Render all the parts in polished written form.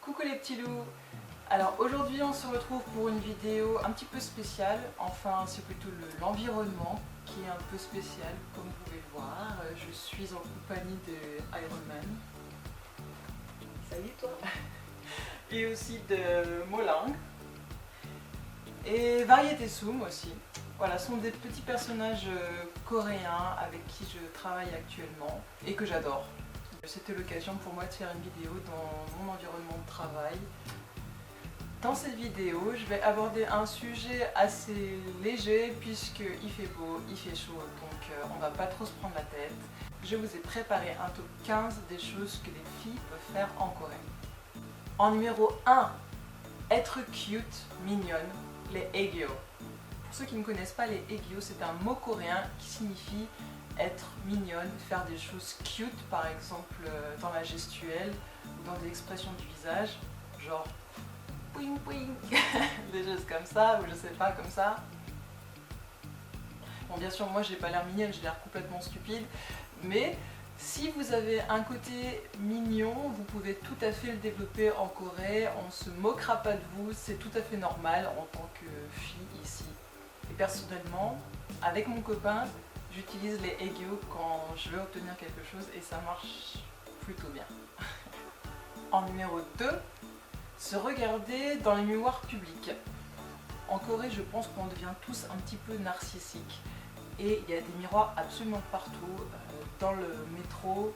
Coucou les petits loups. Alors aujourd'hui on se retrouve pour une vidéo un petit peu spéciale, enfin c'est plutôt l'environnement qui est un peu spécial comme vous pouvez le voir. Je suis en compagnie de Iron Man. Salut toi. Et aussi de Molang. Et Variété Soum aussi. Voilà, ce sont des petits personnages coréens avec qui je travaille actuellement et que j'adore. C'était l'occasion pour moi de faire une vidéo dans mon environnement de travail. Dans cette vidéo, je vais aborder un sujet assez léger puisqu'il fait beau, il fait chaud, donc on va pas trop se prendre la tête. Je vous ai préparé un top 15 des choses que les filles peuvent faire en Corée. En numéro 1, être cute, mignonne, les aegyo. Pour ceux qui ne connaissent pas les aegyo, c'est un mot coréen qui signifie être mignonne, faire des choses cute, par exemple dans la gestuelle ou dans des expressions du visage, genre pouing pouing, des choses comme ça, ou je sais pas, comme ça. Bon, bien sûr, moi j'ai pas l'air mignonne, j'ai l'air complètement stupide, mais si vous avez un côté mignon, vous pouvez tout à fait le développer en Corée, on se moquera pas de vous, c'est tout à fait normal en tant que fille ici. Et personnellement, avec mon copain, j'utilise les aegyo quand je veux obtenir quelque chose et ça marche plutôt bien. En numéro 2, se regarder dans les miroirs publics. En Corée, je pense qu'on devient tous un petit peu narcissiques et il y a des miroirs absolument partout, dans le métro,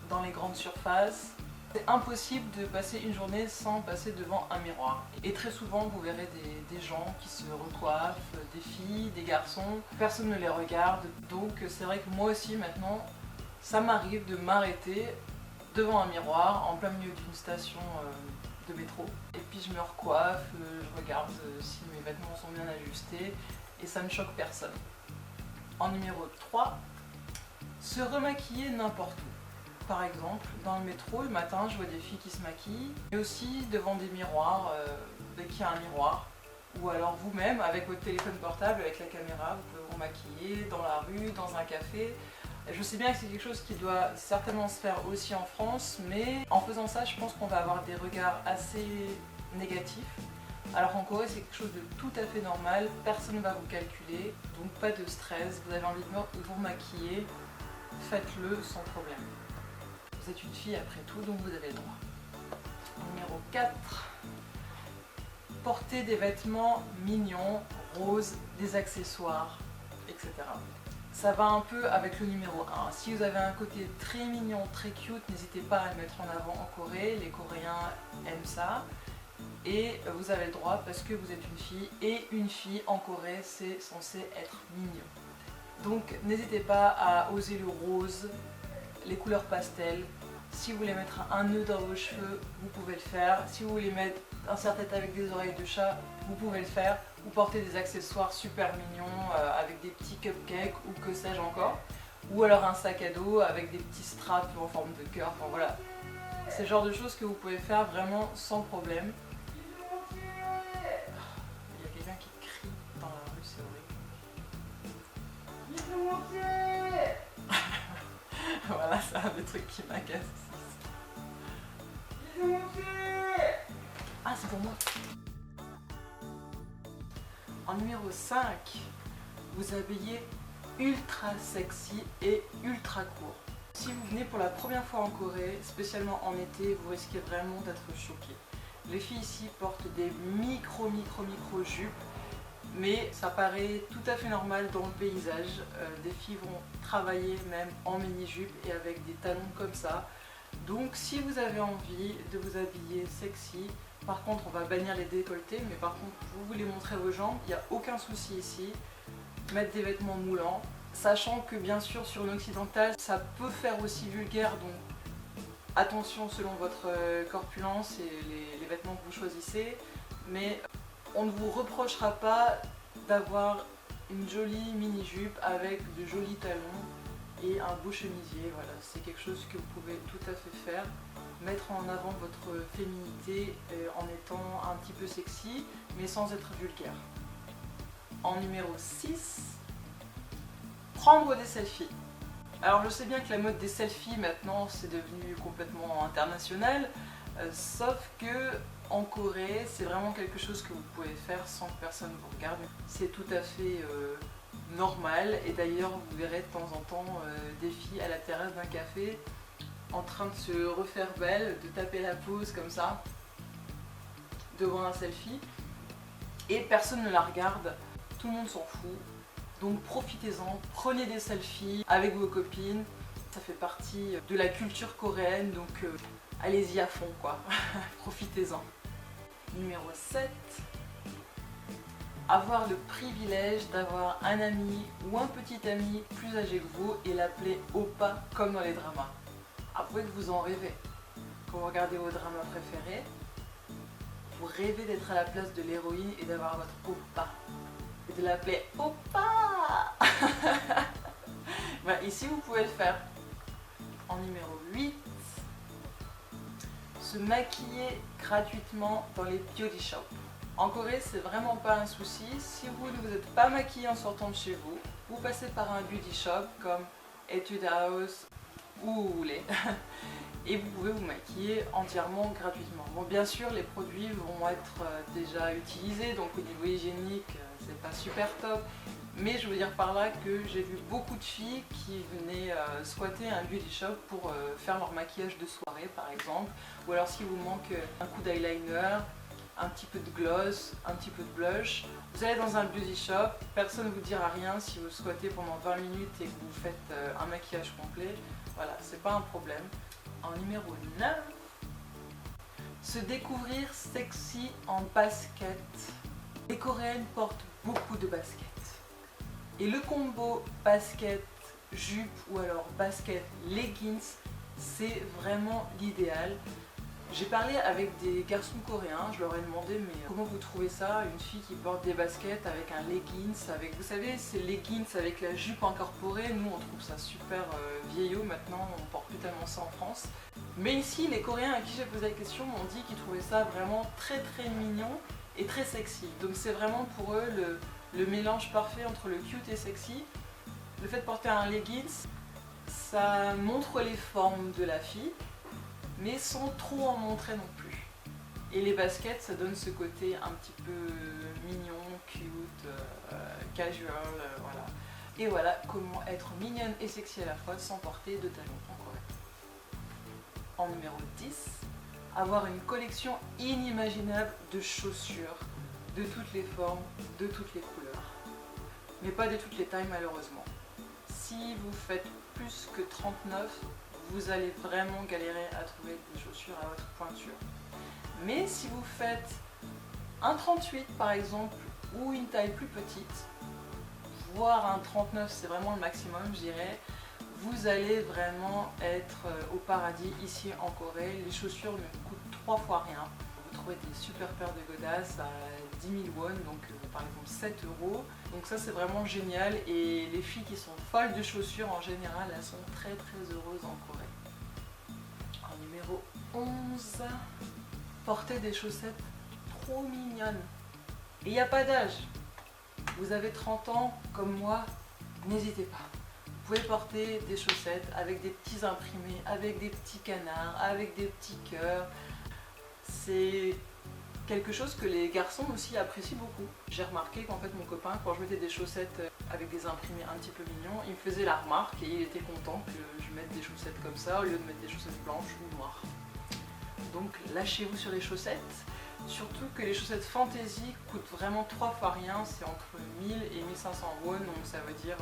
dans les grandes surfaces. C'est impossible de passer une journée sans passer devant un miroir. Et très souvent, vous verrez des gens qui se recoiffent, des filles, des garçons. Personne ne les regarde. Donc c'est vrai que moi aussi maintenant, ça m'arrive de m'arrêter devant un miroir en plein milieu d'une station de métro. Et puis je me recoiffe, je regarde si mes vêtements sont bien ajustés et ça ne choque personne. En numéro 3, se remaquiller n'importe où. Par exemple, dans le métro, le matin, je vois des filles qui se maquillent, mais aussi devant des miroirs, dès qu'il y a un miroir. Ou alors vous-même, avec votre téléphone portable, avec la caméra, vous pouvez vous maquiller dans la rue, dans un café. Je sais bien que c'est quelque chose qui doit certainement se faire aussi en France, mais en faisant ça, je pense qu'on va avoir des regards assez négatifs. Alors qu'en Corée, c'est quelque chose de tout à fait normal, personne ne va vous calculer, donc pas de stress. Vous avez envie de vous maquiller, faites-le sans problème. Vous êtes une fille après tout, donc vous avez le droit. Numéro 4. Porter des vêtements mignons, roses, des accessoires, etc. Ça va un peu avec le numéro 1. Si vous avez un côté très mignon, très cute, n'hésitez pas à le mettre en avant en Corée. Les Coréens aiment ça. Et vous avez le droit parce que vous êtes une fille. Et une fille en Corée, c'est censé être mignon. Donc n'hésitez pas à oser le rose, les couleurs pastel. Si vous voulez mettre un nœud dans vos cheveux, vous pouvez le faire. Si vous voulez mettre un serre-tête avec des oreilles de chat, vous pouvez le faire. Ou porter des accessoires super mignons avec des petits cupcakes ou que sais-je encore. Ou alors un sac à dos avec des petits straps en forme de cœur. Enfin voilà, c'est le genre de choses que vous pouvez faire vraiment sans problème. Il y a quelqu'un qui crie dans la rue, c'est horrible. Voilà, c'est un des trucs qui m'agace. Ah, c'est pour moi. En numéro 5, vous habillez ultra sexy et ultra court. Si vous venez pour la première fois en Corée, spécialement en été, vous risquez vraiment d'être choqué. Les filles ici portent des micro jupes, mais ça paraît tout à fait normal dans le paysage. Des filles vont travailler même en mini-jupe et avec des talons comme ça. Donc si vous avez envie de vous habiller sexy, par contre on va bannir les décolletés, mais par contre vous voulez montrer vos jambes, il n'y a aucun souci ici. Mettre des vêtements moulants, sachant que bien sûr sur une occidentale ça peut faire aussi vulgaire, donc attention selon votre corpulence et les vêtements que vous choisissez, mais on ne vous reprochera pas d'avoir une jolie mini-jupe avec de jolis talons et un beau chemisier. Voilà, c'est quelque chose que vous pouvez tout à fait faire. Mettre en avant votre féminité en étant un petit peu sexy, mais sans être vulgaire. En numéro 6, prendre des selfies. Alors je sais bien que la mode des selfies maintenant c'est devenu complètement international, Sauf que en Corée, c'est vraiment quelque chose que vous pouvez faire sans que personne vous regarde. C'est tout à fait normal, et d'ailleurs vous verrez de temps en temps des filles à la terrasse d'un café en train de se refaire belle, de taper la pose comme ça devant un selfie, et personne ne la regarde, tout le monde s'en fout. Donc profitez-en, prenez des selfies avec vos copines, ça fait partie de la culture coréenne, donc allez-y à fond quoi, profitez-en. Numéro 7. Avoir le privilège d'avoir un ami ou un petit ami plus âgé que vous et l'appeler oppa comme dans les dramas. Avouez que vous en rêvez. Quand vous regardez vos dramas préférés, vous rêvez d'être à la place de l'héroïne et d'avoir votre oppa. Et de l'appeler oppa. Ben, ici vous pouvez le faire. En numéro 8. Se maquiller gratuitement dans les beauty shops. En Corée, c'est vraiment pas un souci. Si vous ne vous êtes pas maquillé en sortant de chez vous, vous passez par un beauty shop comme Etude House, où vous voulez, et vous pouvez vous maquiller entièrement gratuitement. Bon, bien sûr, les produits vont être déjà utilisés, donc au niveau hygiénique, c'est pas super top, mais je veux dire par là que j'ai vu beaucoup de filles qui venaient squatter un beauty shop pour faire leur maquillage de soirée par exemple, ou alors s'il vous manque un coup d'eyeliner, un petit peu de gloss, un petit peu de blush, vous allez dans un beauty shop, personne ne vous dira rien si vous squattez pendant 20 minutes et que vous faites un maquillage complet, voilà, c'est pas un problème. En numéro 9, se découvrir sexy en basket. Les Coréennes portent beaucoup de baskets. Et le combo basket jupe ou alors basket leggings, c'est vraiment l'idéal. J'ai parlé avec des garçons coréens, je leur ai demandé mais comment vous trouvez ça, une fille qui porte des baskets avec un leggings, avec, vous savez, ces leggings avec la jupe incorporée, nous on trouve ça super vieillot maintenant, on porte plus tellement ça en France. Mais ici, les Coréens à qui j'ai posé la question m'ont dit qu'ils trouvaient ça vraiment très très mignon et très sexy. Donc c'est vraiment pour eux le mélange parfait entre le cute et sexy. Le fait de porter un leggings, ça montre les formes de la fille, mais sans trop en montrer non plus. Et les baskets, ça donne ce côté un petit peu mignon, cute, casual, voilà. Et voilà comment être mignonne et sexy à la fois sans porter de talons en Corée. En numéro 10, avoir une collection inimaginable de chaussures, de toutes les formes, de toutes les couleurs. Mais pas de toutes les tailles malheureusement. Si vous faites plus que 39, vous allez vraiment galérer à trouver des chaussures à votre pointure. Mais si vous faites un 38 par exemple, ou une taille plus petite, voire un 39, c'est vraiment le maximum je dirais, vous allez vraiment être au paradis ici en Corée. Les chaussures ne coûtent 3 fois rien. Vous trouvez des super paires de godasses à 10 000 won, donc par exemple 7 €. Donc ça c'est vraiment génial, et les filles qui sont folles de chaussures en général, elles sont très très heureuses en Corée. En numéro 11, porter des chaussettes trop mignonnes. Et il n'y a pas d'âge. Vous avez 30 ans comme moi, n'hésitez pas. Vous pouvez porter des chaussettes avec des petits imprimés, avec des petits canards, avec des petits cœurs. C'est quelque chose que les garçons aussi apprécient beaucoup. J'ai remarqué qu'en fait mon copain, quand je mettais des chaussettes avec des imprimés un petit peu mignons, il me faisait la remarque et il était content que je mette des chaussettes comme ça au lieu de mettre des chaussettes blanches ou noires. Donc lâchez-vous sur les chaussettes, surtout que les chaussettes fantaisie coûtent vraiment 3 fois rien, c'est entre 1000 et 1500 won, donc ça veut dire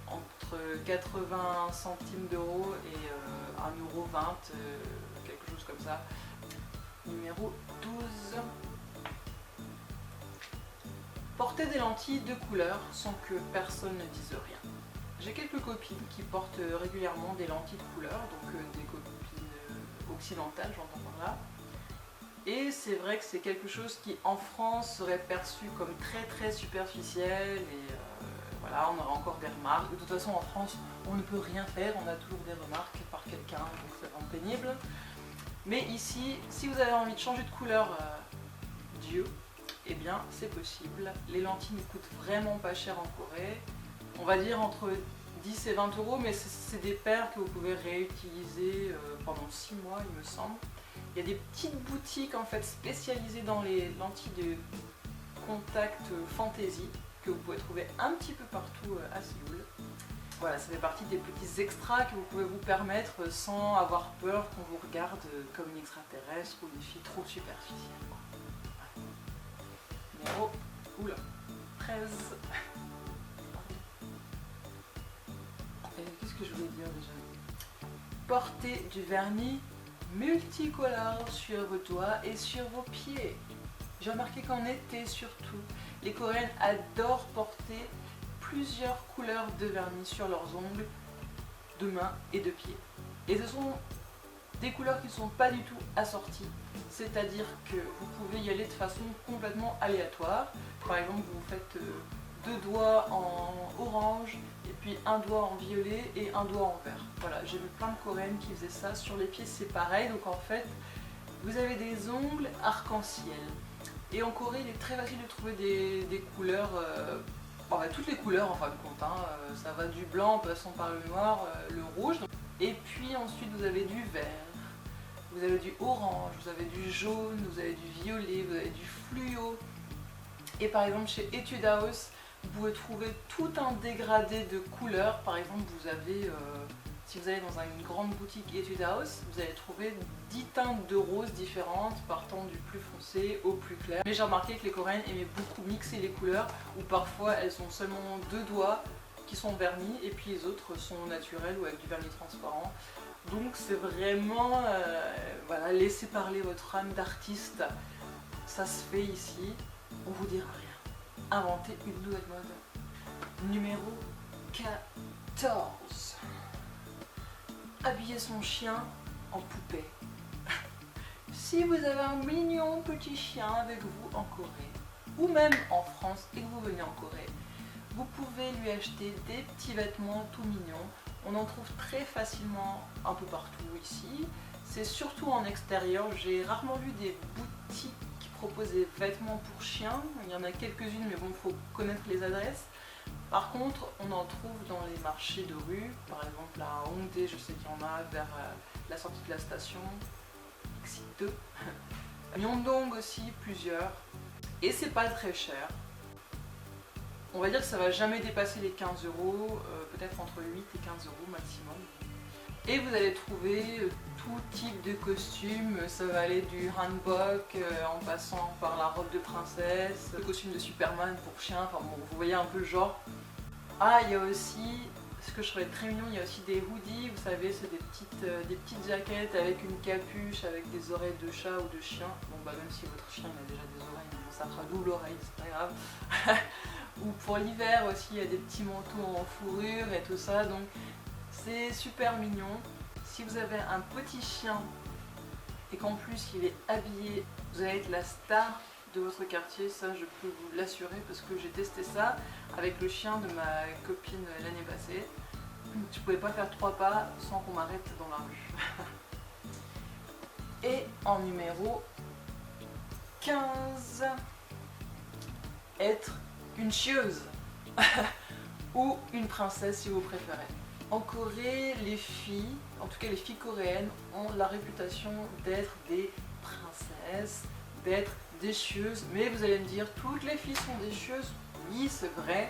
entre 80 centimes d'euros et 1,20 €, quelque chose comme ça. Numéro 12. Porter des lentilles de couleur sans que personne ne dise rien. J'ai quelques copines qui portent régulièrement des lentilles de couleur, donc des copines occidentales, j'entends par là. Et c'est vrai que c'est quelque chose qui en France serait perçu comme très très superficiel et voilà, on aura encore des remarques. De toute façon en France on ne peut rien faire, on a toujours des remarques par quelqu'un, donc c'est vraiment pénible. Mais ici, si vous avez envie de changer de couleur d'yeux, eh bien c'est possible. Les lentilles ne coûtent vraiment pas cher en Corée. On va dire entre 10 et 20 €, mais c'est des paires que vous pouvez réutiliser pendant 6 mois il me semble. Il y a des petites boutiques en fait spécialisées dans les lentilles de contact fantasy que vous pouvez trouver un petit peu partout à Séoul. Voilà, ça fait partie des petits extras que vous pouvez vous permettre sans avoir peur qu'on vous regarde comme une extraterrestre ou une fille trop superficielle. Numéro 13. Qu'est-ce que je voulais dire déjà? Portez du vernis multicolore sur vos doigts et sur vos pieds. J'ai remarqué qu'en été surtout, les Coréennes adorent porter plusieurs couleurs de vernis sur leurs ongles, de mains et de pieds. Et ce sont des couleurs qui ne sont pas du tout assorties, c'est-à-dire que vous pouvez y aller de façon complètement aléatoire. Par exemple, vous faites 2 doigts en orange, et puis un doigt en violet et un doigt en vert. Voilà, j'ai vu plein de Coréennes qui faisaient ça. Sur les pieds, c'est pareil. Donc en fait, vous avez des ongles arc-en-ciel. Et en Corée, il est très facile de trouver des couleurs, toutes les couleurs en fin de compte. Ça va du blanc en passant par le noir, le rouge. Et puis ensuite, vous avez du vert, vous avez du orange, vous avez du jaune, vous avez du violet, vous avez du fluo. Et par exemple, chez Etude House, vous pouvez trouver tout un dégradé de couleurs. Par exemple, vous avez, si vous allez dans une grande boutique Etude House, vous allez trouver 10 teintes de rose différentes, partant du plus foncé au plus clair. Mais j'ai remarqué que les Coréennes aimaient beaucoup mixer les couleurs, où parfois elles ont seulement 2 doigts qui sont vernis, et puis les autres sont naturels ou avec du vernis transparent. Donc c'est vraiment, voilà, laissez parler votre âme d'artiste. Ça se fait ici, on vous dira rien. Inventer une nouvelle mode. Numéro 14. Habiller son chien en poupée. Si vous avez un mignon petit chien avec vous en Corée, ou même en France et que vous venez en Corée, vous pouvez lui acheter des petits vêtements tout mignons. On en trouve très facilement un peu partout ici. C'est surtout en extérieur. J'ai rarement vu des boutiques qui proposent des vêtements pour chiens. Il y en a quelques-unes, mais bon, il faut connaître les adresses. Par contre, on en trouve dans les marchés de rue. Par exemple, à Hongdae, je sais qu'il y en a vers la sortie de la station. Exit 2. À Myeongdong aussi, plusieurs. Et c'est pas très cher. On va dire que ça va jamais dépasser les 15 €, peut-être entre 8 et 15 € maximum. Et vous allez trouver tout type de costumes, ça va aller du hanbok en passant par la robe de princesse, le costume de Superman pour chien, enfin bon, vous voyez un peu le genre. Ah, il y a aussi, ce que je trouvais très mignon, il y a aussi des hoodies, vous savez, c'est des petites jaquettes avec une capuche, avec des oreilles de chat ou de chien. Bon bah même si votre chien il a déjà des oreilles, bon, ça fera double oreille, c'est pas grave. Ou pour l'hiver aussi, il y a des petits manteaux en fourrure et tout ça, donc c'est super mignon. Si vous avez un petit chien et qu'en plus il est habillé, vous allez être la star de votre quartier, ça je peux vous l'assurer parce que j'ai testé ça avec le chien de ma copine l'année passée. Je pouvais pas faire 3 pas sans qu'on m'arrête dans la rue. Et en numéro 15, être une chieuse ou une princesse si vous préférez. En Corée, les filles, en tout cas les filles coréennes, ont la réputation d'être des princesses, d'être des chieuses. Mais vous allez me dire, toutes les filles sont des chieuses? Oui, c'est vrai.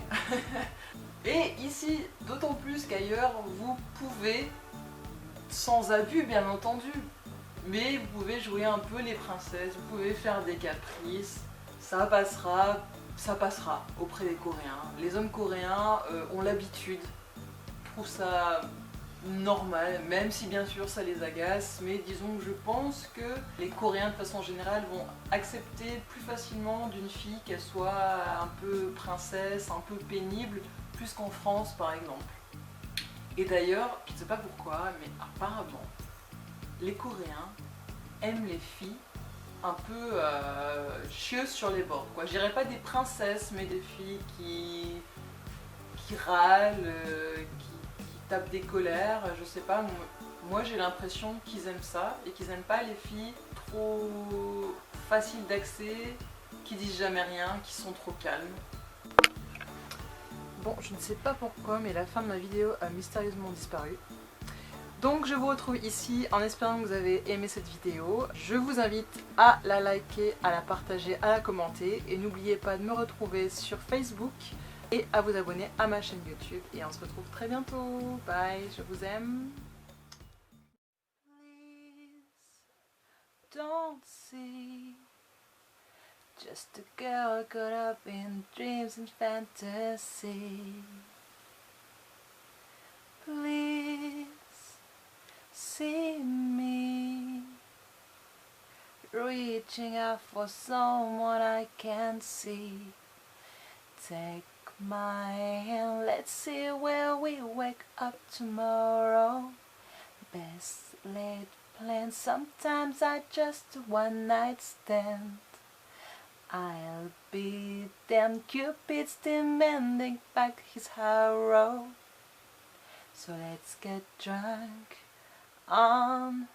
Et ici, d'autant plus qu'ailleurs, vous pouvez, sans abus bien entendu, mais vous pouvez jouer un peu les princesses, vous pouvez faire des caprices, ça passera auprès des Coréens. Les hommes coréens ont l'habitude, trouvent ça normal, même si bien sûr ça les agace, mais disons que je pense que les Coréens de façon générale vont accepter plus facilement d'une fille qu'elle soit un peu princesse, un peu pénible, plus qu'en France par exemple. Et d'ailleurs, je ne sais pas pourquoi, mais apparemment, les Coréens aiment les filles un peu chieuses sur les bords, quoi. Je dirais pas des princesses, mais des filles qui râlent, qui tapent des colères, je sais pas. Moi j'ai l'impression qu'ils aiment ça et qu'ils aiment pas les filles trop faciles d'accès, qui disent jamais rien, qui sont trop calmes. Bon, je ne sais pas pourquoi, mais la fin de ma vidéo a mystérieusement disparu. Donc je vous retrouve ici en espérant que vous avez aimé cette vidéo. Je vous invite à la liker, à la partager, à la commenter. Et n'oubliez pas de me retrouver sur Facebook et à vous abonner à ma chaîne YouTube. Et on se retrouve très bientôt. Bye, je vous aime. Please don't see just a girl caught up in dreams and fantasy. Please see me reaching out for someone I can't see. Take my hand, let's see where we wake up tomorrow. Best laid plans, sometimes I just one night stand. I'll be damned, Cupid's demanding back his harrow. So let's get drunk on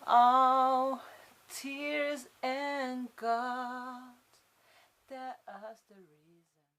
all tears and God. There's the reason.